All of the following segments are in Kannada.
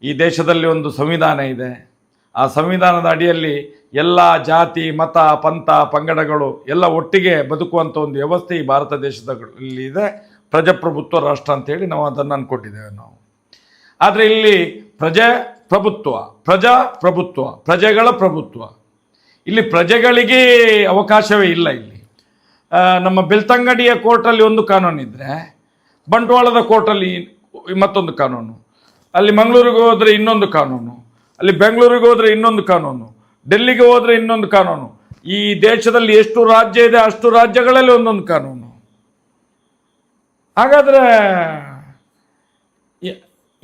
ಈ ದೇಶದಲ್ಲಿ ಒಂದು ಸಂವಿಧಾನ ಇದೆ. ಆ ಸಂವಿಧಾನದ ಅಡಿಯಲ್ಲಿ ಎಲ್ಲ ಜಾತಿ ಮತ ಪಂಥ ಪಂಗಡಗಳು ಎಲ್ಲ ಒಟ್ಟಿಗೆ ಬದುಕುವಂಥ ಒಂದು ವ್ಯವಸ್ಥೆ ಈ ಭಾರತ ದೇಶದಲ್ಲಿ ಇದೆ. ಪ್ರಜಾಪ್ರಭುತ್ವ ರಾಷ್ಟ್ರ ಅಂತೇಳಿ ನಾವು ಅದನ್ನು ಅಂದ್ಕೊಂಡಿದ್ದೇವೆ ನಾವು. ಆದರೆ ಇಲ್ಲಿ ಪ್ರಜಾಪ್ರಭುತ್ವ ಪ್ರಜೆಗಳ ಪ್ರಭುತ್ವ, ಇಲ್ಲಿ ಪ್ರಜೆಗಳಿಗೆ ಅವಕಾಶವೇ ಇಲ್ಲ. ಇಲ್ಲಿ ನಮ್ಮ ಬೆಳ್ತಂಗಡಿಯ ಕೋರ್ಟಲ್ಲಿ ಒಂದು ಕಾನೂನು ಇದ್ದರೆ ಬಂಟ್ವಾಳದ ಕೋರ್ಟಲ್ಲಿ ಮತ್ತೊಂದು ಕಾನೂನು, ಅಲ್ಲಿ ಮಂಗಳೂರಿಗೆ ಹೋದರೆ ಇನ್ನೊಂದು ಕಾನೂನು, ಅಲ್ಲಿ ಬೆಂಗಳೂರಿಗೆ ಹೋದರೆ ಇನ್ನೊಂದು ಕಾನೂನು, ಡೆಲ್ಲಿಗೆ ಹೋದರೆ ಇನ್ನೊಂದು ಕಾನೂನು. ಈ ದೇಶದಲ್ಲಿ ಎಷ್ಟು ರಾಜ್ಯ ಇದೆ ಅಷ್ಟು ರಾಜ್ಯಗಳಲ್ಲಿ ಒಂದೊಂದು ಕಾನೂನು. ಹಾಗಾದರೆ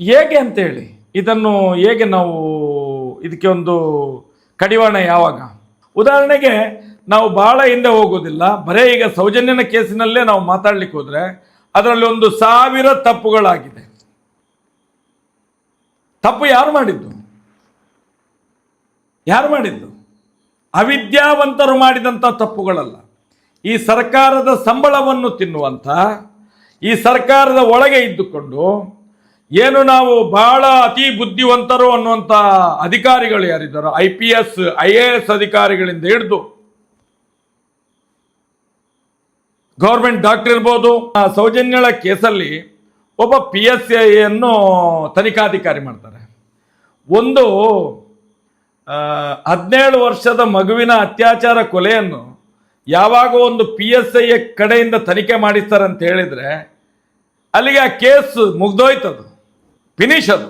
ಹೇಗೆ ಅಂತೇಳಿ ಇದನ್ನು ಹೇಗೆ ನಾವು ಇದಕ್ಕೆ ಒಂದು ಕಡಿವಾಣ ಯಾವಾಗ? ಉದಾಹರಣೆಗೆ ನಾವು ಭಾಳ ಹಿಂದೆ ಹೋಗೋದಿಲ್ಲ, ಬರೇ ಈಗ ಸೌಜನ್ಯನ ಕೇಸಿನಲ್ಲೇ ನಾವು ಮಾತಾಡ್ಲಿಕ್ಕೆ ಹೋದರೆ ಅದರಲ್ಲಿ 1,000 ತಪ್ಪುಗಳಾಗಿದೆ. ತಪ್ಪು ಯಾರು ಮಾಡಿದ್ದು? ಅವಿದ್ಯಾವಂತರು ಮಾಡಿದಂಥ ತಪ್ಪುಗಳಲ್ಲ. ಈ ಸರ್ಕಾರದ ಸಂಬಳವನ್ನು ತಿನ್ನುವಂಥ, ಈ ಸರ್ಕಾರದ ಒಳಗೆ ಇದ್ದುಕೊಂಡು ಏನು ನಾವು ಬಹಳ ಅತಿ ಬುದ್ಧಿವಂತರು ಅನ್ನುವಂಥ ಅಧಿಕಾರಿಗಳು ಯಾರಿದ್ದಾರೋ, IPS IAS ಅಧಿಕಾರಿಗಳಿಂದ ಹಿಡಿದು ಗೌರ್ಮೆಂಟ್ ಡಾಕ್ಟರ್ ಇರ್ಬೋದು. ಸೌಜನ್ಯಳ ಕೇಸಲ್ಲಿ ಒಬ್ಬ PSI ಅನ್ನು ತನಿಖಾಧಿಕಾರಿ ಮಾಡ್ತಾರೆ. ಒಂದು 17 ವರ್ಷದ ಮಗುವಿನ ಅತ್ಯಾಚಾರ ಕೊಲೆಯನ್ನು ಯಾವಾಗ ಒಂದು PSI ಕಡೆಯಿಂದ ತನಿಖೆ ಮಾಡಿಸ್ತಾರೆ ಅಂತ ಹೇಳಿದರೆ ಅಲ್ಲಿಗೆ ಆ ಕೇಸ್ ಮುಗ್ದೋಯ್ತದು, ಫಿನಿಶ್ ಅದು.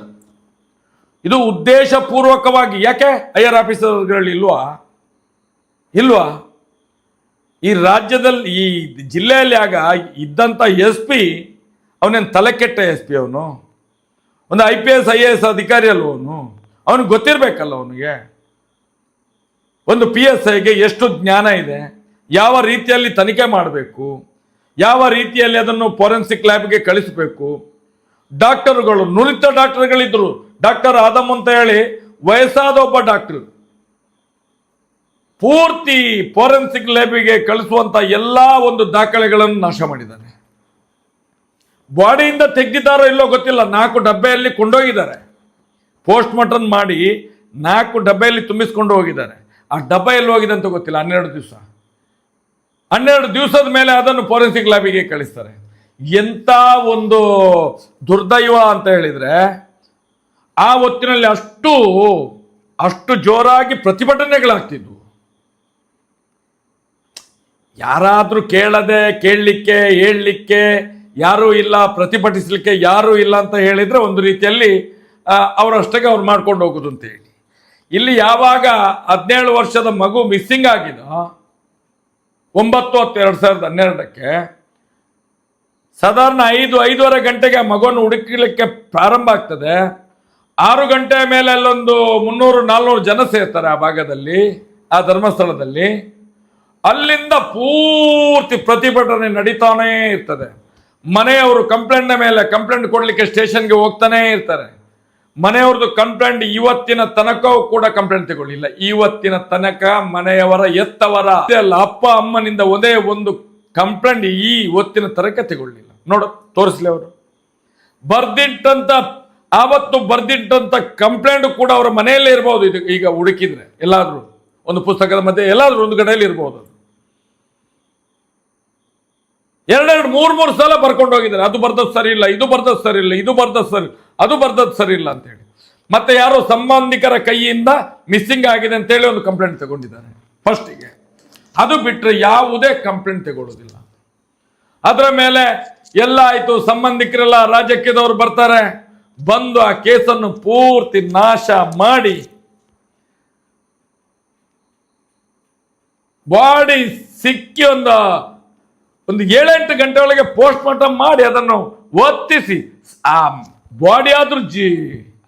ಇದು ಉದ್ದೇಶಪೂರ್ವಕವಾಗಿ. ಯಾಕೆ ಹೈಯರ್ ಆಫೀಸರ್ಗಳು ಇಲ್ವಾ? ಈ ರಾಜ್ಯದಲ್ಲಿ ಈ ಜಿಲ್ಲೆಯಲ್ಲಿ ಆಗ ಇದ್ದಂಥ SP ಅವನೇನು ತಲೆ ಕೆಟ್ಟ SP ಅವನು? ಒಂದು IPS IAS ಅಧಿಕಾರಿ ಅಲ್ವ ಅವನಿಗೆ ಗೊತ್ತಿರಬೇಕಲ್ಲ. ಅವನಿಗೆ ಒಂದು PSIಗೆ ಎಷ್ಟು ಜ್ಞಾನ ಇದೆ, ಯಾವ ರೀತಿಯಲ್ಲಿ ತನಿಖೆ ಮಾಡಬೇಕು, ಯಾವ ರೀತಿಯಲ್ಲಿ ಅದನ್ನು ಫೋರೆನ್ಸಿಕ್ ಲ್ಯಾಬ್ಗೆ ಕಳಿಸಬೇಕು. ಡಾಕ್ಟರ್ಗಳು, ನುರಿತ ಡಾಕ್ಟರ್ಗಳಿದ್ರು. ಡಾಕ್ಟರ್ ಆದಮ್ ಅಂತ ಹೇಳಿ ವಯಸ್ಸಾದ ಒಬ್ಬ ಡಾಕ್ಟರ್ ಪೂರ್ತಿ ಫೋರೆನ್ಸಿಕ್ ಲ್ಯಾಬಿಗೆ ಕಳಿಸುವಂತ ಎಲ್ಲ ಒಂದು ದಾಖಲೆಗಳನ್ನು ನಾಶ ಮಾಡಿದ್ದಾರೆ. ಬಾಡಿಯಿಂದ ತೆಗೆದಿದ್ದಾರೋ ಇಲ್ಲೋ ಗೊತ್ತಿಲ್ಲ, 4 ಡಬ್ಬೆಯಲ್ಲಿ ಕೊಂಡೋಗಿದ್ದಾರೆ. ಪೋಸ್ಟ್ ಮಾರ್ಟಮ್ ಮಾಡಿ 4 ಡಬ್ಬೆಯಲ್ಲಿ ತುಂಬಿಸ್ಕೊಂಡು ಹೋಗಿದ್ದಾರೆ. ಆ ಡಬ್ಬ ಎಲ್ಲಿ ಹೋಗಿದೆ ಅಂತ ಗೊತ್ತಿಲ್ಲ. 12 ದಿವಸದ ಮೇಲೆ ಅದನ್ನು ಫೋರೆನ್ಸಿಕ್ ಲ್ಯಾಬಿಗೆ ಕಳಿಸ್ತಾರೆ. ಎಂಥ ಒಂದು ದುರ್ದೈವ ಅಂತ ಹೇಳಿದರೆ, ಆ ಹೊತ್ತಿನಲ್ಲಿ ಅಷ್ಟು ಜೋರಾಗಿ ಪ್ರತಿಭಟನೆಗಳಾಗ್ತಿದ್ವು. ಯಾರಾದರೂ ಕೇಳಲಿಕ್ಕೆ ಹೇಳಲಿಕ್ಕೆ ಯಾರೂ ಇಲ್ಲ, ಪ್ರತಿಭಟಿಸಲಿಕ್ಕೆ ಯಾರೂ ಇಲ್ಲ ಅಂತ ಹೇಳಿದರೆ ಒಂದು ರೀತಿಯಲ್ಲಿ ಅವರಷ್ಟಕ್ಕೆ ಅವ್ರು ಮಾಡ್ಕೊಂಡು ಹೋಗೋದು ಅಂತ ಹೇಳಿ. ಇಲ್ಲಿ ಯಾವಾಗ 17 ವರ್ಷದ ಮಗು ಮಿಸ್ಸಿಂಗ್ ಆಗಿದೆ 9/10/2012 ಸಾಧಾರಣ 5-5:30 ಗಂಟೆಗೆ ಆ ಮಗುವನ್ನು ಹುಡುಕಲಿಕ್ಕೆ ಪ್ರಾರಂಭ ಆಗ್ತದೆ. 6 ಗಂಟೆ ಮೇಲೆ ಅಲ್ಲೊಂದು 300-400 ಜನ ಸೇರ್ತಾರೆ ಆ ಭಾಗದಲ್ಲಿ, ಆ ಧರ್ಮಸ್ಥಳದಲ್ಲಿ. ಅಲ್ಲಿಂದ ಪೂರ್ತಿ ಪ್ರತಿಭಟನೆ ನಡೀತಾನೇ ಇರ್ತದೆ. ಮನೆಯವರು ಕಂಪ್ಲೇಂಟ್ ಮೇಲೆ ಕಂಪ್ಲೇಂಟ್ ಕೊಡಲಿಕ್ಕೆ ಸ್ಟೇಷನ್ಗೆ ಹೋಗ್ತಾನೇ ಇರ್ತಾರೆ. ಮನೆಯವ್ರದ್ದು ಕಂಪ್ಲೇಂಟ್ ಇವತ್ತಿನ ತನಕವೂ ಕೂಡ ಕಂಪ್ಲೇಂಟ್ ತಗೊಳ್ಳಿಲ್ಲ. ಇವತ್ತಿನ ತನಕ ಮನೆಯವರ ಎತ್ತವರ ಅಲ್ಲ, ಅಪ್ಪ ಅಮ್ಮನಿಂದ ಒಂದೇ ಒಂದು ಕಂಪ್ಲೇಂಟ್ ಈ ಹೊತ್ತಿನ ತನಕ ತಗೊಳ್ಳಿಲ್ಲ. ತೋರಿಸ್ಲಿ ಅವರು ಆವತ್ತು ಬರ್ದಿಟ್ಟಂತ ಕಂಪ್ಲೇಂಟ್ ಕೂಡ ಅವರ ಮನೆಯಲ್ಲೇ ಇರ್ಬೋದು. ಇದು ಈಗ ಹುಡುಕಿದ್ರೆ ಎಲ್ಲಾದ್ರೂ ಒಂದು ಪುಸ್ತಕದ ಮಧ್ಯೆ ಎಲ್ಲಾದ್ರೂ ಒಂದು ಕಡೆಯಲ್ಲಿ ಇರ್ಬೋದು. 2-3 ಸಲ ಬರ್ಕೊಂಡು ಹೋಗಿದ್ದಾರೆ. ಅದು ಬರ್ದದ್ದು ಸರಿ ಇಲ್ಲ, ಇದು ಬರ್ದದ್ದು ಸರಿ ಇಲ್ಲ, ಇದು ಬರ್ದದ್ದು ಸರಿ, ಅದು ಬರ್ದದ್ದು ಸರಿ ಇಲ್ಲ ಅಂತೇಳಿ. ಮತ್ತೆ ಯಾರೋ ಸಂಬಂಧಿಕರ ಕೈಯಿಂದ ಮಿಸ್ಸಿಂಗ್ ಆಗಿದೆ ಅಂತೇಳಿ ಒಂದು ಕಂಪ್ಲೇಂಟ್ ತಗೊಂಡಿದ್ದಾರೆ ಫಸ್ಟಿಗೆ. ಅದು ಬಿಟ್ಟರೆ ಯಾವುದೇ ಕಂಪ್ಲೇಂಟ್ ತಗೊಳ್ಳೋದಿಲ್ಲ. ಅದರ ಮೇಲೆ ಎಲ್ಲ ಆಯ್ತು, ಸಂಬಂಧಿಕರೆಲ್ಲ ರಾಜಕೀಯದವರು ಬರ್ತಾರೆ, ಬಂದು ಆ ಕೇಸನ್ನು ಪೂರ್ತಿ ನಾಶ ಮಾಡಿ ಬಾಡಿ ಸಿಕ್ಕಿ ಒಂದು 7-8 ಗಂಟೆ ಒಳಗೆ ಪೋಸ್ಟ್ ಮಾರ್ಟಮ್ ಮಾಡಿ ಅದನ್ನು ಒತ್ತಿಸಿ ಆ ಬಾಡಿ ಆದ್ರೂ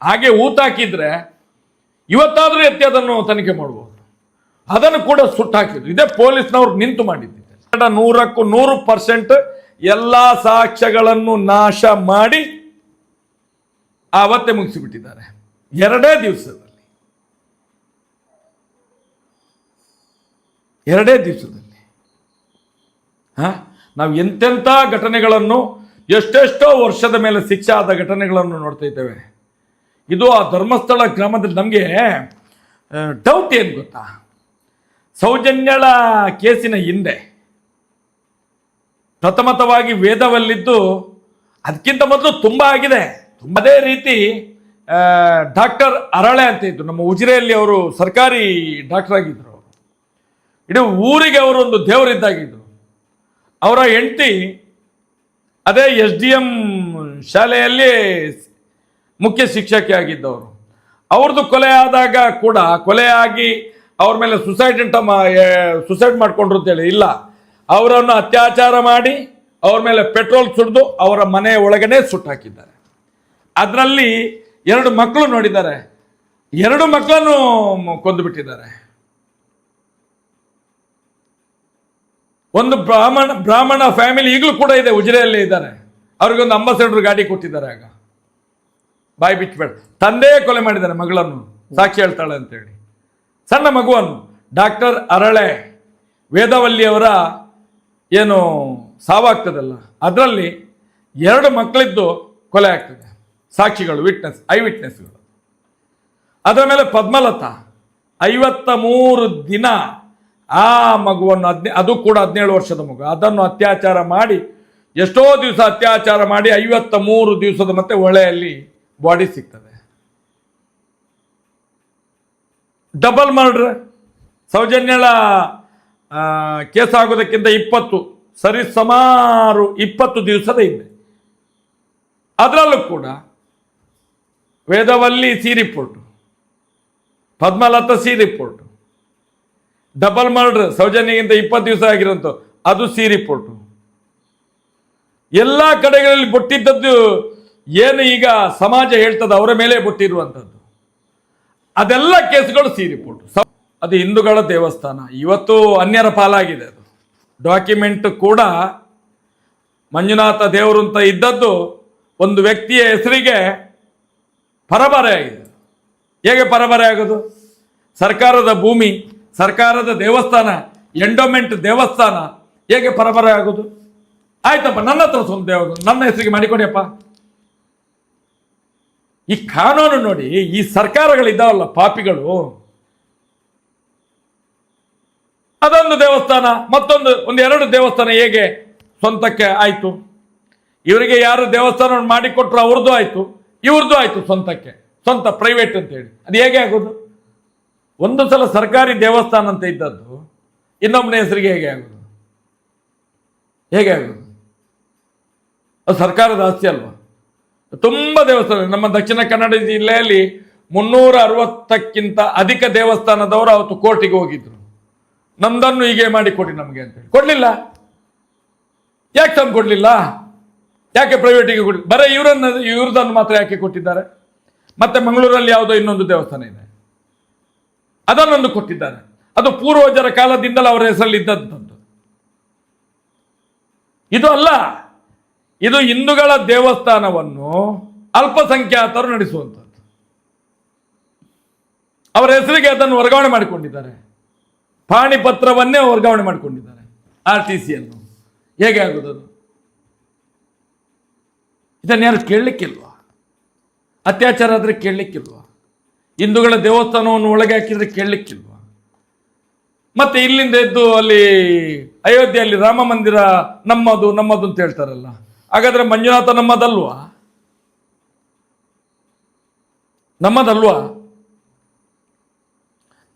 ಹಾಗೆ ಊತಾಕಿದ್ರೆ ಇವತ್ತಾದ್ರೂ ಎತ್ತಿ ಅದನ್ನು ತನಿಖೆ ಮಾಡಬಹುದು. ಅದನ್ನು ಕೂಡ ಸುಟ್ಟಾಕಿದ್ರು. ಇದೇ ಪೊಲೀಸ್ನವ್ರು ನಿಂತು ಮಾಡಿದ್ದಿದೆ. 100% ಎಲ್ಲ ಸಾಕ್ಷ್ಯಗಳನ್ನು ನಾಶ ಮಾಡಿ ಆವತ್ತೇ ಮುಗಿಸಿಬಿಟ್ಟಿದ್ದಾರೆ 2 ದಿವಸದಲ್ಲಿ. 2 ದಿವಸದಲ್ಲಿ ನಾವು ಎಂತೆಂಥ ಘಟನೆಗಳನ್ನು, ಎಷ್ಟೆಷ್ಟೋ ವರ್ಷದ ಮೇಲೆ ಶಿಕ್ಷೆ ಆದ ಘಟನೆಗಳನ್ನು ನೋಡ್ತಾ ಇದ್ದೇವೆ. ಇದು ಆ ಧರ್ಮಸ್ಥಳ ಗ್ರಾಮದಲ್ಲಿ ನಮಗೆ ಡೌಟ್ ಏನು ಗೊತ್ತಾ, ಸೌಜನ್ಯಳ ಕೇಸಿನ ಹಿಂದೆ ಪ್ರಥಮತವಾಗಿ ವೇದವಲ್ಲಿದ್ದು ಅದಕ್ಕಿಂತ ಮೊದಲು ತುಂಬ ಆಗಿದೆ. ಅದೇ ರೀತಿ ಡಾಕ್ಟರ್ ಅರಳೆ ಅಂತ ಇದ್ರು, ನಮ್ಮ ಉಜಿರೆಯಲ್ಲಿ ಅವರು ಸರ್ಕಾರಿ ಡಾಕ್ಟರ್ ಆಗಿದ್ರು. ಇಡೀ ಊರಿಗೆ ಅವರು ಒಂದು ದೇವರಿದ್ದಾಗಿದ್ರು. ಅವರ ಹೆಂಡತಿ ಅದೇ SDM ಶಾಲೆಯಲ್ಲಿ ಮುಖ್ಯ ಶಿಕ್ಷಕಿ ಆಗಿದ್ದವರು. ಅವ್ರದ್ದು ಕೊಲೆ ಆದಾಗ ಕೂಡ ಕೊಲೆ ಆಗಿ ಅವ್ರ ಮೇಲೆ ಸುಸೈಡ್ ಮಾಡ್ಕೊಂಡ್ರು ಅಂತೇಳಿ ಇಲ್ಲ, ಅವರನ್ನು ಅತ್ಯಾಚಾರ ಮಾಡಿ ಅವ್ರ ಮೇಲೆ ಪೆಟ್ರೋಲ್ ಸುರಿದು ಅವರ ಮನೆ ಒಳಗಡೆ ಸುಟ್ಟಾಕಿದ್ದಾರೆ. ಅದರಲ್ಲಿ 2 ಮಕ್ಕಳು ನೋಡಿದ್ದಾರೆ, 2 ಮಕ್ಕಳನ್ನು ಕೊಂದು ಬಿಟ್ಟಿದ್ದಾರೆ. ಒಂದು ಬ್ರಾಹ್ಮಣ ಫ್ಯಾಮಿಲಿ ಈಗಲೂ ಕೂಡ ಇದೆ, ಉಜಿರೆಯಲ್ಲೇ ಇದ್ದಾರೆ. ಅವ್ರಿಗೊಂದು ಅಂಬಾಸೆಡರ್ ಗಾಡಿ ಕೊಟ್ಟಿದ್ದಾರೆ. ಆಗ ಬಾಯಿ ಬಿಚ್ಚಬೇಡ, ತಂದೆಯೇ ಕೊಲೆ ಮಾಡಿದ್ದಾರೆ ಮಗಳನ್ನು, ಸಾಕ್ಷಿ ಹೇಳ್ತಾಳೆ ಅಂತೇಳಿ. ಸಣ್ಣ ಮಗುವನ್ನು ಡಾಕ್ಟರ್ ಅರಳೆ ವೇದವಲ್ಲಿಯವರ ಏನು ಸಾವಾಗ್ತದಲ್ಲ, ಅದರಲ್ಲಿ 2 ಮಕ್ಕಳಿದ್ದು ಕೊಲೆ ಆಗ್ತದೆ. ಸಾಕ್ಷಿಗಳು, ಐ ವಿಟ್ನೆಸ್ಗಳು. ಅದರ ಮೇಲೆ ಪದ್ಮಲತಾ 53 ದಿನ ಆ ಮಗುವನ್ನು ಅದು ಕೂಡ 17 ವರ್ಷದ ಮಗು, ಅದನ್ನು ಅತ್ಯಾಚಾರ ಮಾಡಿ ಎಷ್ಟೋ ದಿವಸ ಅತ್ಯಾಚಾರ ಮಾಡಿ 53 ದಿವಸದ ಮತ್ತೆ ಹೊಳೆಯಲ್ಲಿ ಬಾಡಿ ಸಿಗ್ತದೆ. ಡಬಲ್ ಮರ್ಡರ್, ಸೌಜನ್ಯಳ ಕೇಸ್ ಆಗೋದಕ್ಕಿಂತ 20 ಸುಮಾರು 20 ದಿವಸದ ಹಿಂದೆ. ಅದರಲ್ಲೂ ಕೂಡ Vedavalli C report, Padmalatha C report, double murder ಸೌಜನ್ಯಗಿಂತ 20 ದಿವಸ ಆಗಿರೋಂಥ ಅದು ಸಿ ರಿಪೋರ್ಟು. ಎಲ್ಲ ಕಡೆಗಳಲ್ಲಿ ಬೊಟ್ಟಿದ್ದದ್ದು ಏನು ಈಗ ಸಮಾಜ ಹೇಳ್ತದೆ ಅವರ ಮೇಲೆ ಬೊಟ್ಟಿರುವಂಥದ್ದು, ಅದೆಲ್ಲ ಕೇಸ್ಗಳು ಸಿ ರಿಪೋರ್ಟ್. ಅದು ಹಿಂದೂಗಳ ದೇವಸ್ಥಾನ, ಇವತ್ತು ಅನ್ಯರ ಪಾಲಾಗಿದೆ. ಅದು ಡಾಕ್ಯುಮೆಂಟ್ ಕೂಡ ಮಂಜುನಾಥ ದೇವರು ಅಂತ ಇದ್ದದ್ದು ಒಂದು ವ್ಯಕ್ತಿಯ ಹೆಸರಿಗೆ ಪರಬರೆ ಆಗಿದೆ. ಹೇಗೆ ಪರಬರೆ ಆಗೋದು? ಸರ್ಕಾರದ ಭೂಮಿ, ಸರ್ಕಾರದ ದೇವಸ್ಥಾನ, ಎಂಡೋಮೆಂಟ್ ದೇವಸ್ಥಾನ ಹೇಗೆ ಪರಬರೆ ಆಗೋದು? ಆಯ್ತಪ್ಪ, ನನ್ನ ಹತ್ರ ಸ್ವಂತ ದೇವರು ನನ್ನ ಹೆಸರಿಗೆ ಮಾಡಿಕೊಡಿಯಪ್ಪ. ಈ ಕಾನೂನು ನೋಡಿ, ಈ ಸರ್ಕಾರಗಳಿದ್ದಾವಲ್ಲ ಪಾಪಿಗಳು, ಅದೊಂದು ದೇವಸ್ಥಾನ ಮತ್ತೊಂದು 1-2 ದೇವಸ್ಥಾನ ಹೇಗೆ ಸ್ವಂತಕ್ಕೆ ಆಯ್ತು? ಇವರಿಗೆ ಯಾರು ದೇವಸ್ಥಾನ ಮಾಡಿಕೊಟ್ರು ಅವ್ರದ್ದು ಆಯ್ತು, ಇವ್ರದ್ದು ಆಯ್ತು ಸ್ವಂತಕ್ಕೆ, ಸ್ವಂತ ಪ್ರೈವೇಟ್ ಅಂತ ಹೇಳಿ. ಅದು ಹೇಗೆ ಆಗೋದು? ಒಂದು ಸಲ ಸರ್ಕಾರಿ ದೇವಸ್ಥಾನ ಅಂತ ಇದ್ದದ್ದು ಇನ್ನೊಬ್ಬನ ಹೆಸರಿಗೆ ಹೇಗೆ ಆಗೋದು? ಹೇಗೆ ಆಗೋದು? ಅದು ಸರ್ಕಾರದ ಆಸ್ತಿ ಅಲ್ವಾ? ತುಂಬ ದೇವಸ್ಥಾನ ನಮ್ಮ ದಕ್ಷಿಣ ಕನ್ನಡ ಜಿಲ್ಲೆಯಲ್ಲಿ 360ಕ್ಕಿಂತ ಅಧಿಕ ದೇವಸ್ಥಾನದವರು ಅವತ್ತು ಕೋರ್ಟಿಗೆ ಹೋಗಿದ್ರು, ನಮ್ದನ್ನು ಹೀಗೆ ಮಾಡಿ ಕೊಡಿ ನಮಗೆ ಅಂತೇಳಿ. ಕೊಡ್ಲಿಲ್ಲ. ಯಾಕೆ ತಂದು ಕೊಡ್ಲಿಲ್ಲ? ಯಾಕೆ ಪ್ರೈವೇಟಿಗೆ ಕೊಡಿ? ಬರೀ ಇವ್ರದನ್ನು ಮಾತ್ರ ಯಾಕೆ ಕೊಟ್ಟಿದ್ದಾರೆ? ಮತ್ತೆ ಮಂಗಳೂರಲ್ಲಿ ಯಾವುದೋ ಇನ್ನೊಂದು ದೇವಸ್ಥಾನ ಇದೆ, ಅದನ್ನೊಂದು ಕೊಟ್ಟಿದ್ದಾರೆ. ಅದು ಪೂರ್ವಜರ ಕಾಲದಿಂದಲೂ ಅವರ ಹೆಸರಲ್ಲಿ ಇದ್ದಂಥದ್ದು. ಇದು ಅಲ್ಲ, ಇದು ಹಿಂದೂಗಳ ದೇವಸ್ಥಾನವನ್ನು ಅಲ್ಪಸಂಖ್ಯಾತರು ನಡೆಸುವಂಥದ್ದು. ಅವರ ಹೆಸರಿಗೆ ಅದನ್ನು ವರ್ಗಾವಣೆ ಮಾಡಿಕೊಂಡಿದ್ದಾರೆ, ಪಾಣಿಪತ್ರವನ್ನೇ ವರ್ಗಾವಣೆ ಮಾಡಿಕೊಂಡಿದ್ದಾರೆ, RTCಯನ್ನು. ಹೇಗೆ ಆಗುವುದು? ಇದನ್ನು ಯಾರು ಕೇಳಲಿಕ್ಕಿಲ್ವಾ? ಅತ್ಯಾಚಾರ ಆದರೆ ಕೇಳಲಿಕ್ಕಿಲ್ವಾ? ಹಿಂದೂಗಳ ದೇವಸ್ಥಾನವನ್ನು ಒಳಗೆ ಹಾಕಿದರೆ ಕೇಳಲಿಕ್ಕಿಲ್ವಾ? ಮತ್ತೆ ಇಲ್ಲಿಂದ ಎದ್ದು ಅಲ್ಲಿ ಅಯೋಧ್ಯೆಯಲ್ಲಿ ರಾಮ ಮಂದಿರ ನಮ್ಮದು ನಮ್ಮದು ಅಂತ ಹೇಳ್ತಾರಲ್ಲ, ಹಾಗಾದ್ರೆ ಮಂಜುನಾಥ ನಮ್ಮದಲ್ವಾ? ನಮ್ಮದಲ್ವಾ?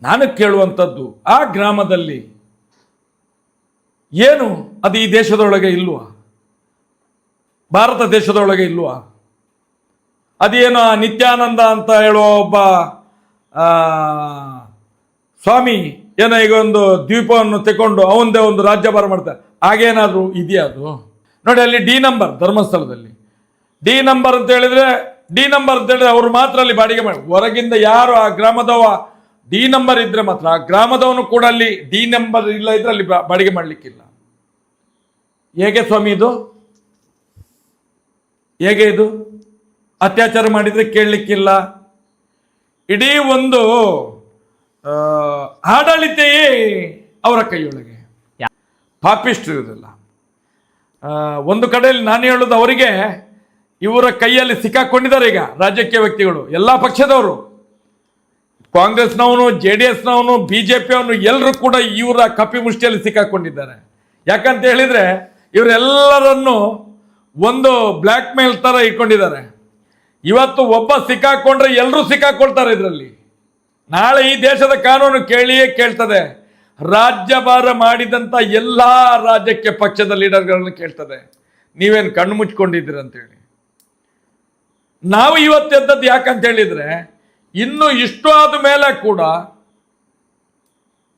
ನಾನು ಕೇಳುವಂಥದ್ದು, ಆ ಗ್ರಾಮದಲ್ಲಿ ಏನು ಅದು ಈ ದೇಶದೊಳಗೆ ಇಲ್ವಾ? ಭಾರತ ದೇಶದೊಳಗೆ ಇಲ್ವಾ? ಅದೇನು ಆ ನಿತ್ಯಾನಂದ ಅಂತ ಹೇಳುವ ಒಬ್ಬ ಸ್ವಾಮಿ ಏನೋ ಈಗ ಒಂದು ದ್ವೀಪವನ್ನು ತಗೊಂಡು ಅವಂದೇ ಒಂದು ರಾಜ್ಯಭಾರ ಮಾಡ್ತಾರೆ, ಹಾಗೇನಾದರೂ ಇದೆಯಾ? ಅದು ನೋಡಿ, ಅಲ್ಲಿ D ನಂಬರ್ ಧರ್ಮಸ್ಥಳದಲ್ಲಿ D ನಂಬರ್ ಅಂತ ಹೇಳಿದ್ರೆ ಅವರು ಮಾತ್ರ ಅಲ್ಲಿ ಬಾಡಿಗೆ ಮಾಡಿ, ಹೊರಗಿಂದ ಯಾರು ಆ ಗ್ರಾಮದವ D ನಂಬರ್ ಇದ್ರೆ ಮಾತ್ರ, ಆ ಗ್ರಾಮದವನು ಕೂಡ ಅಲ್ಲಿ D ನಂಬರ್ ಇಲ್ಲ ಇದ್ರೆ ಅಲ್ಲಿ ಬಾಡಿಗೆ ಮಾಡಲಿಕ್ಕಿಲ್ಲ. ಹೇಗೆ ಸ್ವಾಮಿ ಇದು? ಹೇಗೆ ಇದು? ಅತ್ಯಾಚಾರ ಮಾಡಿದ್ರೆ ಕೇಳಲಿಕ್ಕಿಲ್ಲ. ಇಡೀ ಒಂದು ಆಡಳಿತೆಯೇ ಅವರ ಕೈಯೊಳಗೆ. ಪಾಪಿಸ್ಟ್ರು ಇರೋದಿಲ್ಲ. ಒಂದು ಕಡೆಯಲ್ಲಿ ನಾನು ಹೇಳೋದು, ಅವರಿಗೆ ಇವರ ಕೈಯಲ್ಲಿ ಸಿಕ್ಕಾಕೊಂಡಿದ್ದಾರೆ ಈಗ ರಾಜಕೀಯ ವ್ಯಕ್ತಿಗಳು, ಎಲ್ಲ ಪಕ್ಷದವರು, ಕಾಂಗ್ರೆಸ್ನವನು, JDSನವನು, BJPಯವನು, ಎಲ್ಲರೂ ಕೂಡ ಇವರ ಕಪಿ ಮುಷ್ಟಿಯಲ್ಲಿ ಸಿಕ್ಕಾಕೊಂಡಿದ್ದಾರೆ. ಯಾಕಂತ ಹೇಳಿದ್ರೆ ಇವರೆಲ್ಲರನ್ನು ಒಂದು ಬ್ಲ್ಯಾಕ್ ಮೇಲ್ ತರ ಇಟ್ಕೊಂಡಿದ್ದಾರೆ. ಇವತ್ತು ಒಬ್ಬ ಸಿಕ್ಕಾಕೊಂಡ್ರೆ ಎಲ್ಲರೂ ಸಿಕ್ಕಾಕೊಳ್ತಾರೆ ಇದರಲ್ಲಿ. ನಾಳೆ ಈ ದೇಶದ ಕಾನೂನು ಕೇಳಿಯೇ ಕೇಳ್ತದೆ, ರಾಜ್ಯಭಾರ ಮಾಡಿದಂತ ಎಲ್ಲಾ ರಾಜ್ಯಕ್ಕೆ ಪಕ್ಷದ ಲೀಡರ್ಗಳನ್ನು ಕೇಳ್ತದೆ, ನೀವೇನು ಕಣ್ಣು ಮುಚ್ಕೊಂಡಿದ್ದೀರ ಅಂತೇಳಿ. ನಾವು ಇವತ್ತೆದ್ದದ್ದು ಯಾಕಂತ ಹೇಳಿದ್ರೆ, ಇನ್ನು ಇಷ್ಟು ಆದ ಮೇಲೆ ಕೂಡ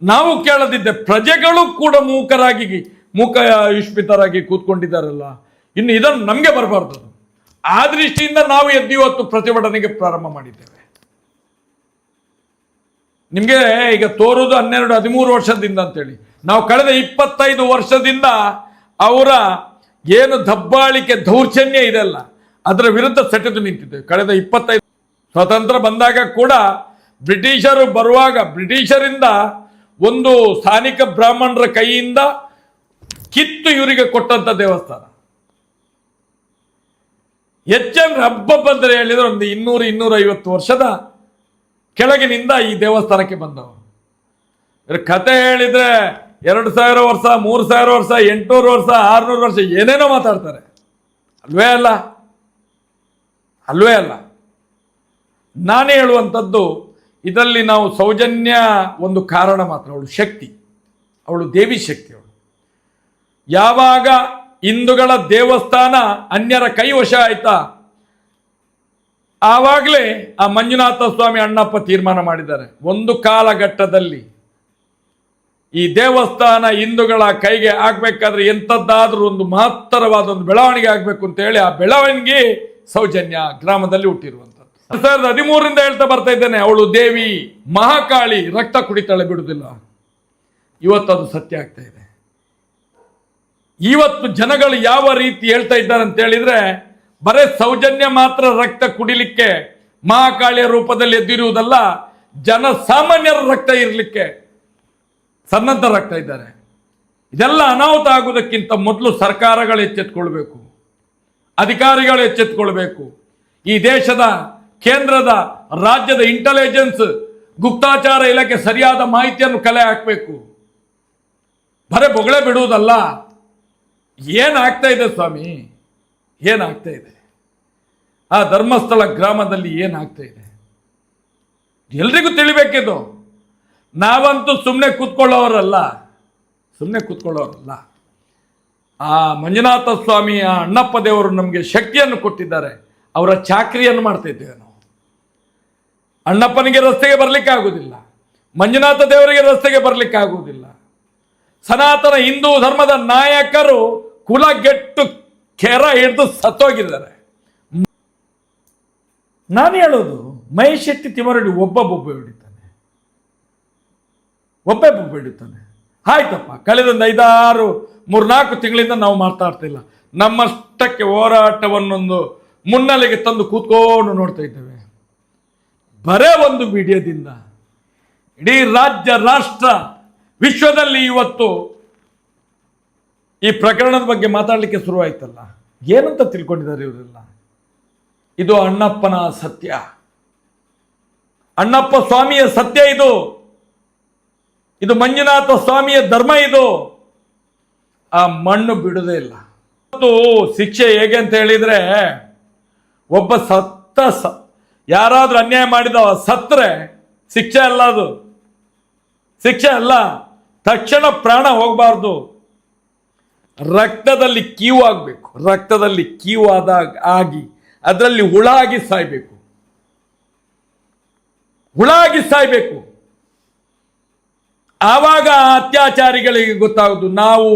ನಾವು ಕೇಳದಿದ್ದೆ, ಪ್ರಜೆಗಳು ಕೂಡ ಮೂಕ ಯುಷ್ಮಿತರಾಗಿ ಕೂತ್ಕೊಂಡಿದ್ದಾರಲ್ಲ, ಇನ್ನು ಇದನ್ನು ನಮಗೆ ಬರಬಾರ್ದು. ಆ ದೃಷ್ಟಿಯಿಂದ ನಾವು ಎದ್ದು ಇವತ್ತು ಪ್ರತಿಭಟನೆಗೆ ಪ್ರಾರಂಭ ಮಾಡಿದ್ದೇವೆ. ನಿಮಗೆ ಈಗ ತೋರುವುದು 12-13 ವರ್ಷದಿಂದ ಅಂತೇಳಿ, ನಾವು ಕಳೆದ 25 ವರ್ಷದಿಂದ ಅವರ ಏನು ದಬ್ಬಾಳಿಕೆ ದೌರ್ಜನ್ಯ ಇದೆಲ್ಲ ಅದರ ವಿರುದ್ಧ ಸೆಟೆದು ನಿಂತಿದ್ದೇವೆ. ಕಳೆದ 25 ಸ್ವತಂತ್ರ ಬಂದಾಗ ಕೂಡ ಬ್ರಿಟಿಷರು ಬರುವಾಗ ಬ್ರಿಟಿಷರಿಂದ ಒಂದು ಸ್ಥಾನಿಕ ಬ್ರಾಹ್ಮಣರ ಕೈಯಿಂದ ಕಿತ್ತು ಇವರಿಗೆ ಕೊಟ್ಟಂತ ದೇವಸ್ಥಾನ. ಹೆಚ್ಚಂದ್ರೆ ಹಬ್ಬ ಬಂದರೆ ಹೇಳಿದ್ರೆ ಒಂದು 200-250 ವರ್ಷದ ಕೆಳಗಿನಿಂದ ಈ ದೇವಸ್ಥಾನಕ್ಕೆ ಬಂದವರು. ಕತೆ ಹೇಳಿದ್ರೆ 2000 ವರ್ಷ, 3000 ವರ್ಷ, 800 ವರ್ಷ, 600 ವರ್ಷ ಏನೇನೋ ಮಾತಾಡ್ತಾರೆ. ಅಲ್ವೇ ಅಲ್ಲ, ಅಲ್ವೇ ಅಲ್ಲ. ನಾನೇ ಹೇಳುವಂಥದ್ದು, ಇದರಲ್ಲಿ ನಾವು ಸೌಜನ್ಯ ಒಂದು ಕಾರಣ ಮಾತ್ರ. ಅವಳು ಶಕ್ತಿ, ಅವಳು ದೇವಿ ಶಕ್ತಿ. ಅವಳು ಯಾವಾಗ ಹಿಂದೂಗಳ ದೇವಸ್ಥಾನ ಅನ್ಯರ ಕೈವಶ ಆಯ್ತಾ, ಆವಾಗಲೇ ಆ ಮಂಜುನಾಥ ಸ್ವಾಮಿ ಅಣ್ಣಪ್ಪ ತೀರ್ಮಾನ ಮಾಡಿದ್ದಾರೆ, ಒಂದು ಕಾಲಘಟ್ಟದಲ್ಲಿ ಈ ದೇವಸ್ಥಾನ ಹಿಂದೂಗಳ ಕೈಗೆ ಆಗ್ಬೇಕಾದ್ರೆ ಎಂಥದ್ದಾದ್ರೂ ಒಂದು ಮಹತ್ತರವಾದ ಒಂದು ಬೆಳವಣಿಗೆ ಆಗ್ಬೇಕು ಅಂತ ಹೇಳಿ, ಆ ಬೆಳವಣಿಗೆ ಸೌಜನ್ಯ ಗ್ರಾಮದಲ್ಲಿ ಹುಟ್ಟಿರುವಂಥದ್ದು. 2013ರಿಂದ ಹೇಳ್ತಾ ಬರ್ತಾ ಇದ್ದೇನೆ, ಅವಳು ದೇವಿ ಮಹಾಕಾಳಿ, ರಕ್ತ ಕುಡಿತಾಳೆ ಬಿಡುವುದಿಲ್ಲ. ಇವತ್ತದು ಸತ್ಯ ಆಗ್ತಾ ಇದೆ. ಇವತ್ತು ಜನಗಳು ಯಾವ ರೀತಿ ಹೇಳ್ತಾ ಇದ್ದಾರೆ ಅಂತ ಹೇಳಿದ್ರೆ, ಬರೇ ಸೌಜನ್ಯ ಮಾತ್ರ ರಕ್ತ ಕುಡಿಲಿಕ್ಕೆ ಮಹಾಕಾಳಿಯ ರೂಪದಲ್ಲಿ ಎದ್ದಿರುವುದಲ್ಲ, ಜನಸಾಮಾನ್ಯರ ರಕ್ತ ಇರಲಿಕ್ಕೆ ಸನ್ನದ್ಧರಾಗ್ತಾ ಇದ್ದಾರೆ. ಇದೆಲ್ಲ ಅನಾಹುತ ಆಗುವುದಕ್ಕಿಂತ ಮೊದಲು ಸರ್ಕಾರಗಳು ಎಚ್ಚೆತ್ತುಕೊಳ್ಬೇಕು, ಅಧಿಕಾರಿಗಳು ಎಚ್ಚೆತ್ತುಕೊಳ್ಬೇಕು. ಈ ದೇಶದ ಕೇಂದ್ರದ ರಾಜ್ಯದ ಇಂಟೆಲಿಜೆನ್ಸ್ ಗುಪ್ತಾಚಾರ ಇಲಾಖೆ ಸರಿಯಾದ ಮಾಹಿತಿಯನ್ನು ಕಲೆ ಹಾಕಬೇಕು. ಬರೇ ಬೊಗಳೆ ಬಿಡುವುದಲ್ಲ. ಏನಾಗ್ತಾ ಇದೆ ಸ್ವಾಮಿ, ಏನಾಗ್ತಾ ಇದೆ ಆ ಧರ್ಮಸ್ಥಳ ಗ್ರಾಮದಲ್ಲಿ, ಏನಾಗ್ತಾ ಇದೆ ಎಲ್ರಿಗೂ ತಿಳಿಬೇಕಿದು. ನಾವಂತೂ ಸುಮ್ಮನೆ ಕೂತ್ಕೊಳ್ಳೋರಲ್ಲ. ಆ ಮಂಜುನಾಥ ಸ್ವಾಮಿ, ಆ ಅಣ್ಣಪ್ಪ ದೇವರು ನಮಗೆ ಶಕ್ತಿಯನ್ನು ಕೊಟ್ಟಿದ್ದಾರೆ. ಅವರ ಚಾಕ್ರಿಯನ್ನು ಮಾಡ್ತಾ ಇದ್ದೇವೆ ನಾವು. ಅಣ್ಣಪ್ಪನಿಗೆ ರಸ್ತೆಗೆ ಬರಲಿಕ್ಕೆ ಆಗುವುದಿಲ್ಲ, ಮಂಜುನಾಥ ದೇವರಿಗೆ ರಸ್ತೆಗೆ ಬರಲಿಕ್ಕೆ ಆಗುವುದಿಲ್ಲ. ಸನಾತನ ಹಿಂದೂ ಧರ್ಮದ ನಾಯಕರು ಕುಲಗೆಟ್ಟು ಕೆರ ಹಿಡಿದು ಸತ್ತೋಗಿದ್ದಾರೆ. ನಾನು ಹೇಳೋದು, ಮಹೇಶ್ ಶೆಟ್ಟಿ ತಿಮ್ಮರಡಿ ಒಬ್ಬ ಹಿಡಿತಾನೆ. ಆಯ್ತಪ್ಪ, ಕಳೆದೊಂದು 5-6-3-4 ತಿಂಗಳಿಂದ ನಾವು ಮಾತಾಡ್ತಿಲ್ಲ. ನಮ್ಮಷ್ಟಕ್ಕೆ ಹೋರಾಟವನ್ನೊಂದು ಮುನ್ನೆಲೆಗೆ ತಂದು ಕೂತ್ಕೊಂಡು ನೋಡ್ತಾ ಇದ್ದೇವೆ. ಬರೇ ಒಂದು ವಿಡಿಯೋದಿಂದ ಇಡೀ ರಾಜ್ಯ, ರಾಷ್ಟ್ರ, ವಿಶ್ವದಲ್ಲಿ ಇವತ್ತು ಈ ಪ್ರಕರಣದ ಬಗ್ಗೆ ಮಾತಾಡಲಿಕ್ಕೆ ಶುರುವಾಯ್ತಲ್ಲ. ಏನಂತ ತಿಳ್ಕೊಂಡಿದ್ದಾರೆ ಇವರೆಲ್ಲ? ಇದು ಅಣ್ಣಪ್ಪನ ಸತ್ಯ, ಅಣ್ಣಪ್ಪ ಸ್ವಾಮಿಯ ಸತ್ಯ. ಇದು ಮಂಜುನಾಥ ಸ್ವಾಮಿಯ ಧರ್ಮ. ಇದು ಆ ಮಣ್ಣು ಬಿಡುವುದೇ ಇಲ್ಲ. ಮತ್ತು ಶಿಕ್ಷೆ ಹೇಗೆ ಅಂತ ಹೇಳಿದ್ರೆ, ಒಬ್ಬ ಯಾರಾದ್ರೂ ಅನ್ಯಾಯ ಮಾಡಿದವ ಸತ್ರೆ ಶಿಕ್ಷೆ ಅಲ್ಲ, ಅದು ಶಿಕ್ಷೆ ಅಲ್ಲ. ತಕ್ಷಣ ಪ್ರಾಣ ಹೋಗಬಾರ್ದು. ರಕ್ತದಲ್ಲಿ ಕೀವು ಆಗಬೇಕು. ರಕ್ತದಲ್ಲಿ ಕೀವು ಆಗಿ ಅದರಲ್ಲಿ ಹುಳ ಆಗಿ ಸಾಯ್ಬೇಕು. ಆವಾಗ ಅತ್ಯಾಚಾರಿಗಳಿಗೆ ಗೊತ್ತಾಗುದು ನಾವು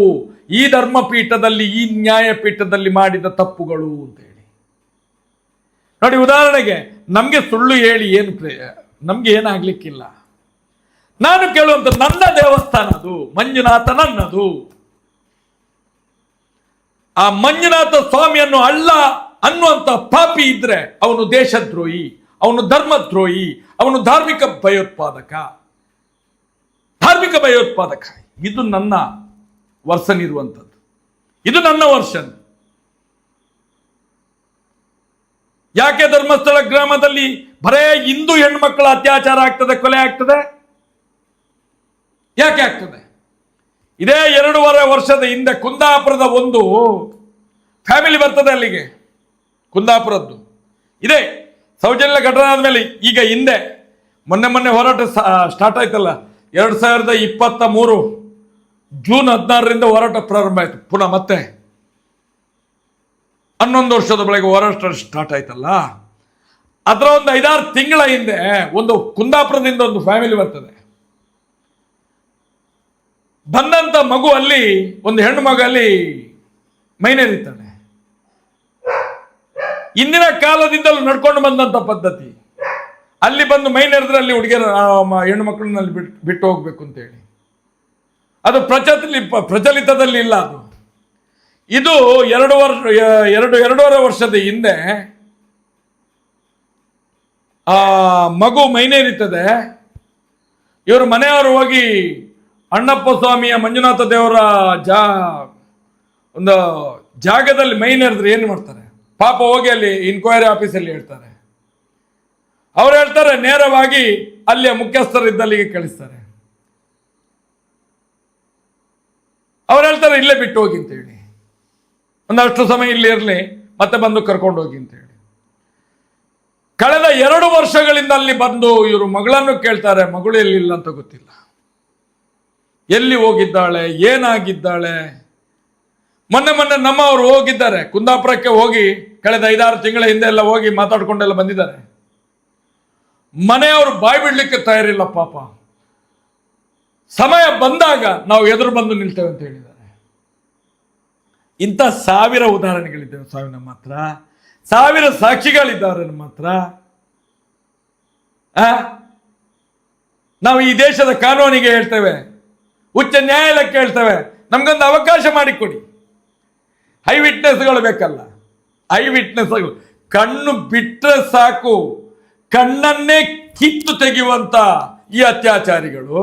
ಈ ಧರ್ಮಪೀಠದಲ್ಲಿ, ಈ ನ್ಯಾಯಪೀಠದಲ್ಲಿ ಮಾಡಿದ ತಪ್ಪುಗಳು ಅಂತ ಹೇಳಿ. ನೋಡಿ, ಉದಾಹರಣೆಗೆ ನಮಗೆ ಸುಳ್ಳು ಹೇಳಿ ನಮ್ಗೆ ಏನಾಗ್ಲಿಕ್ಕಿಲ್ಲ. ನಾನು ಕೇಳುವಂತ, ನನ್ನ ದೇವಸ್ಥಾನ ಅದು, ಮಂಜುನಾಥ ನನ್ನದು. ಆ ಮಂಜುನಾಥ ಸ್ವಾಮಿಯನ್ನು ಅಲ್ಲ ಅನ್ನುವಂತ ಪಾಪಿ ಇದ್ರೆ ಅವನು ದೇಶದ್ರೋಹಿ, ಅವನು ಧರ್ಮದ್ರೋಹಿ, ಅವನು ಧಾರ್ಮಿಕ ಭಯೋತ್ಪಾದಕ. ಇದು ನನ್ನ ವರ್ಷನ್ ಇರುವಂಥದ್ದು. ಇದು ನನ್ನ ವರ್ಷನ್. ಯಾಕೆ ಧರ್ಮಸ್ಥಳ ಗ್ರಾಮದಲ್ಲಿ ಬರೇ ಹಿಂದೂ ಹೆಣ್ಮಕ್ಳ ಅತ್ಯಾಚಾರ ಆಗ್ತದೆ, ಕೊಲೆ ಆಗ್ತದೆ? ಯಾಕೆ ಆಗ್ತದೆ? ಇದೇ 2.5 ವರ್ಷದ ಹಿಂದೆ ಕುಂದಾಪುರದ ಒಂದು ಫ್ಯಾಮಿಲಿ ಬರ್ತದೆ ಅಲ್ಲಿಗೆ, ಕುಂದಾಪುರದ್ದು. ಇದೇ ಸೌಜನ್ಯ ಘಟನೆ ಆದ್ಮೇಲೆ ಈಗ ಹಿಂದೆ ಮೊನ್ನೆ ಹೋರಾಟ ಸ್ಟಾರ್ಟ್ ಆಯ್ತಲ್ಲ, 2023 ಜೂನ್ 16ರಿಂದ ಹೋರಾಟ ಪ್ರಾರಂಭ ಆಯ್ತು. ಪುನಃ ಮತ್ತೆ 11 ವರ್ಷದ ಬಳಿಕ ಹೋರಾಟ ಸ್ಟಾರ್ಟ್ ಆಯ್ತಲ್ಲ, ಅದರ ಒಂದು 5-6 ತಿಂಗಳ ಹಿಂದೆ ಒಂದು ಕುಂದಾಪುರದಿಂದ ಒಂದು ಫ್ಯಾಮಿಲಿ ಬರ್ತದೆ. ಬಂದಂತ ಮಗು ಅಲ್ಲಿ ಒಂದು ಹೆಣ್ಣು ಮಗು ಅಲ್ಲಿ ಮೈನೇರಿತಾಳೆ. ಇಂದಿನ ಕಾಲದಿಂದಲೂ ನಡ್ಕೊಂಡು ಬಂದಂತ ಪದ್ಧತಿ. ಅಲ್ಲಿ ಬಂದು ಮೈನೇರಿದ್ರೆ ಅಲ್ಲಿ ಹುಡುಗಿಯರ ಹೆಣ್ಣು ಮಕ್ಕಳನ್ನ ಅಲ್ಲಿ ಬಿಟ್ಟು ಹೋಗ್ಬೇಕು ಅಂತ ಹೇಳಿ, ಅದು ಪ್ರಚಲಿತದಲ್ಲಿ ಇಲ್ಲ. ಅದು ಇದು 2.5 ವರ್ಷದ ಹಿಂದೆ ಆ ಮಗು ಮೈನೇರಿತದೆ. ಇವರು ಮನೆಯವರು ಹೋಗಿ ಅಣ್ಣಪ್ಪ ಸ್ವಾಮಿಯ ಮಂಜುನಾಥ ದೇವರ ಒಂದು ಜಾಗದಲ್ಲಿ ಮೈನೇರಿದ್ರೆ ಏನು ಮಾಡ್ತಾರೆ? ಪಾಪ ಹೋಗಿ ಅಲ್ಲಿ ಇನ್ಕ್ವೈರಿ ಆಫೀಸಲ್ಲಿ ಹೇಳ್ತಾರೆ. ಅವ್ರು ಹೇಳ್ತಾರೆ ನೇರವಾಗಿ ಅಲ್ಲಿಯ ಮುಖ್ಯಸ್ಥರಿದ್ದಲ್ಲಿಗೆ ಕಳಿಸ್ತಾರೆ. ಅವ್ರು ಹೇಳ್ತಾರೆ ಇಲ್ಲೇ ಬಿಟ್ಟು ಹೋಗಿ ಅಂತ ಹೇಳಿ, ಒಂದಷ್ಟು ಸಮಯ ಇಲ್ಲಿ ಇರಲಿ, ಮತ್ತೆ ಬಂದು ಕರ್ಕೊಂಡು ಹೋಗಿ ಅಂತ ಹೇಳಿ. ಕಳೆದ 2 ವರ್ಷಗಳಿಂದ ಅಲ್ಲಿ ಬಂದು ಇವರು ಮಗಳನ್ನು ಕೇಳ್ತಾರೆ. ಮಗಳು ಎಲ್ಲಿಲ್ಲ ಅಂತ ಗೊತ್ತಿಲ್ಲ, ಎಲ್ಲಿ ಹೋಗಿದ್ದಾಳೆ, ಏನಾಗಿದ್ದಾಳೆ. ಮೊನ್ನೆ ನಮ್ಮವರು ಹೋಗಿದ್ದಾರೆ ಕುಂದಾಪುರಕ್ಕೆ, ಹೋಗಿ ಕಳೆದ 5-6 ತಿಂಗಳ ಹಿಂದೆ ಎಲ್ಲ ಹೋಗಿ ಮಾತಾಡ್ಕೊಂಡೆಲ್ಲ ಬಂದಿದ್ದಾರೆ. ಮನೆಯವರು ಬಾಯಿ ಬಿಡ್ಲಿಕ್ಕೆ ತಯಾರಿಲ್ಲ ಪಾಪ. ಸಮಯ ಬಂದಾಗ ನಾವು ಎದುರು ಬಂದು ನಿಲ್ತೇವೆ ಅಂತ ಹೇಳಿದ್ದಾರೆ. ಇಂಥ 1000 ಉದಾಹರಣೆಗಳಿದ್ದೇವೆ ಸ್ವಾಮಿ ನಮ್ಮ ಹತ್ರ, 1000 ಸಾಕ್ಷಿಗಳಿದ್ದಾರೆ ನಮ್ಮ ಹತ್ರ. ನಾವು ಈ ದೇಶದ ಕಾನೂನಿಗೆ ಹೇಳ್ತೇವೆ, ಉಚ್ಚ ನ್ಯಾಯಾಲಯಕ್ಕೆ ಹೇಳ್ತೇವೆ, ನಮ್ಗೊಂದು ಅವಕಾಶ ಮಾಡಿಕೊಡಿ. ಐ ವಿಟ್ನೆಸ್ಗಳು ಬೇಕಲ್ಲ, ಐ ವಿಟ್ನೆಸ್ಗಳು. ಕಣ್ಣು ಬಿಟ್ಟರೆ ಸಾಕು, ಕಣ್ಣನ್ನೇ ಕಿತ್ತು ತೆಗೆಯುವಂತ ಈ ಅತ್ಯಾಚಾರಿಗಳು